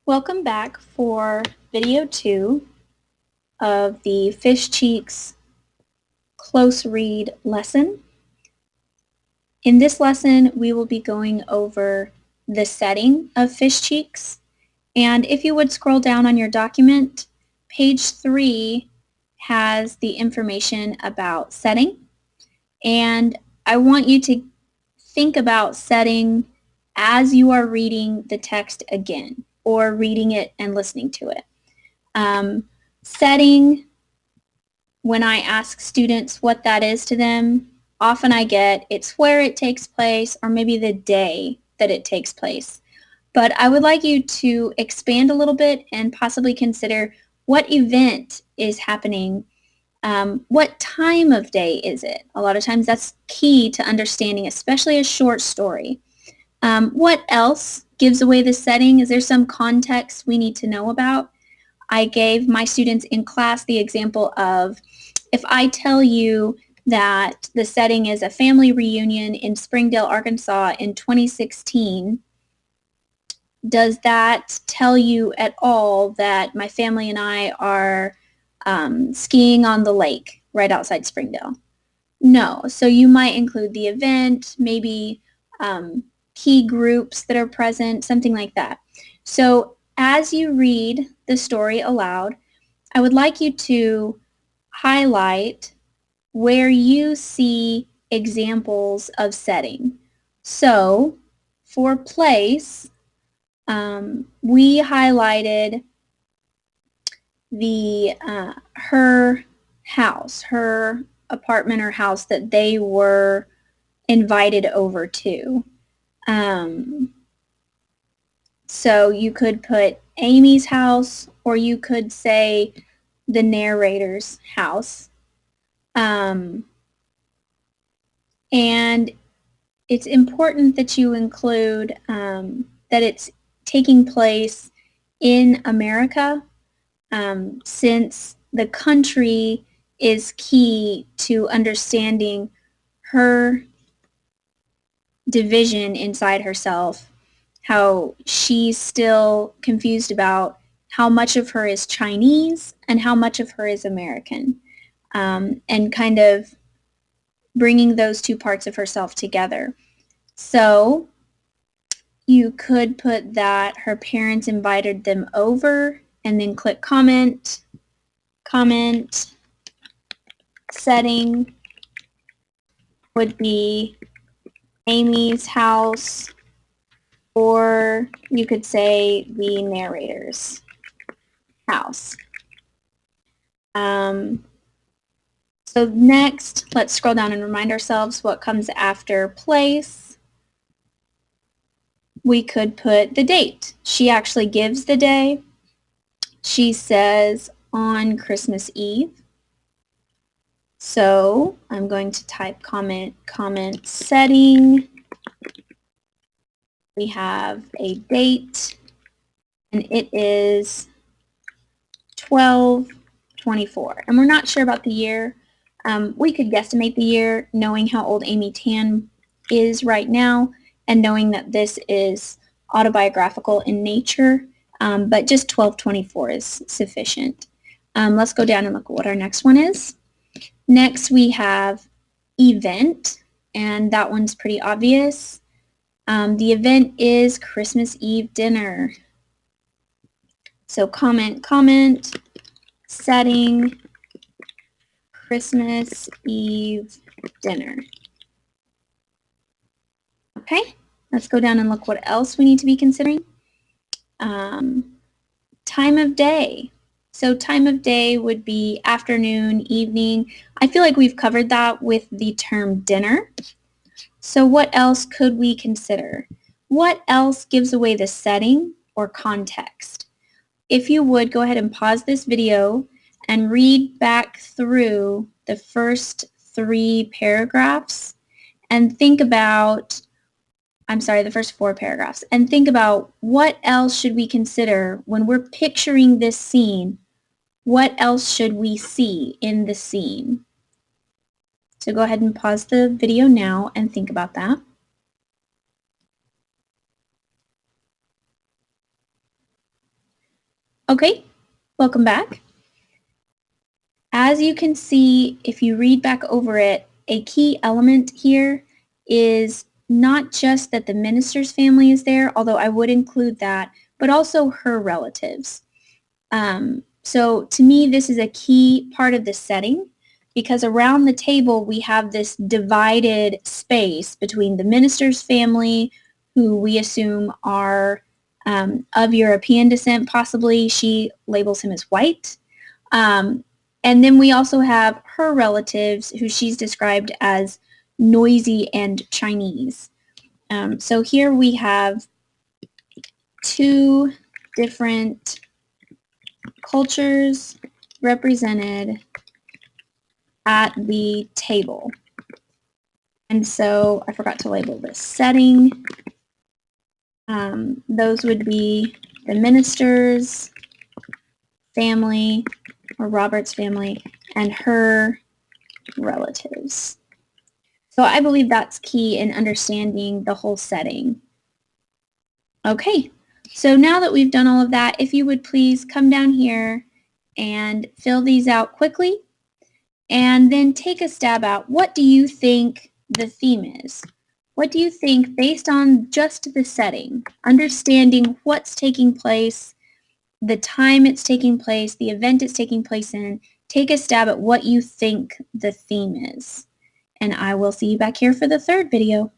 Welcome back for video 2 of the Fish Cheeks close read lesson. In this lesson, we will be going over the setting of Fish Cheeks. And if you would scroll down on your document, page 3 has the information about setting. And I want you to think about setting as you are reading the text again, or reading it and listening to it. Setting, when I ask students what that is to them, often I get it's where it takes place or maybe the day that it takes place. But I would like you to expand a little bit and possibly consider what event is happening. What time of day is it? A lot of times that's key to understanding, especially a short story. What else gives away the setting? Is there some context we need to know about? I gave my students in class the example of, if I tell you that the setting is a family reunion in Springdale, Arkansas in 2016, does that tell you at all that my family and I are skiing on the lake right outside Springdale? No. So you might include the event, maybe key groups that are present, something like that. So as you read the story aloud, I would like you to highlight where you see examples of setting. So for place, we highlighted the her house, her apartment or house that they were invited over to. So you could put Amy's house, or you could say the narrator's house. And it's important that you include that it's taking place in America, since the country is key to understanding her division inside herself, how she's still confused about how much of her is Chinese and how much of her is American, and kind of bringing those two parts of herself together. So you could put that her parents invited them over, and then click comment, setting would be Amy's house, or you could say the narrator's house. So next, let's scroll down and remind ourselves what comes after place. We could put the date. She actually gives the day. She says on Christmas Eve. So I'm going to type comment setting. We have a date, and it is 12/24. And we're not sure about the year. We could guesstimate the year knowing how old Amy Tan is right now and knowing that this is autobiographical in nature, but just 12/24 is sufficient. Let's go down and look at what our next one is. Next we have event, and that one's pretty obvious. The event is Christmas Eve dinner. So comment, setting, Christmas Eve dinner. Okay, let's go down and look what else we need to be considering. Time of day. So time of day would be afternoon, evening. I feel like we've covered that with the term dinner. So what else could we consider? What else gives away the setting or context? If you would, go ahead and pause this video and read back through the first 3 paragraphs and think about, the first 4 paragraphs, and think about what else should we consider when we're picturing this scene. What else should we see in the scene? So go ahead and pause the video now and think about that. Okay, welcome back. As you can see, if you read back over it, a key element here is not just that the minister's family is there, although I would include that, but also her relatives. So to me, this is a key part of the setting because around the table we have this divided space between the minister's family, who we assume are of European descent, possibly. She labels him as white. Um, and then we also have her relatives, who she's described as noisy and Chinese. So here we have two different cultures represented at the table. And so I forgot to label this setting. Those would be the minister's family, or Robert's family, and her relatives. So I believe that's key in understanding the whole setting. Okay, so now that we've done all of that, if you would please come down here and fill these out quickly, and then take a stab at what do you think the theme is? What do you think, based on just the setting, understanding what's taking place, the time it's taking place, the event it's taking place in, take a stab at what you think the theme is. And I will see you back here for the third video.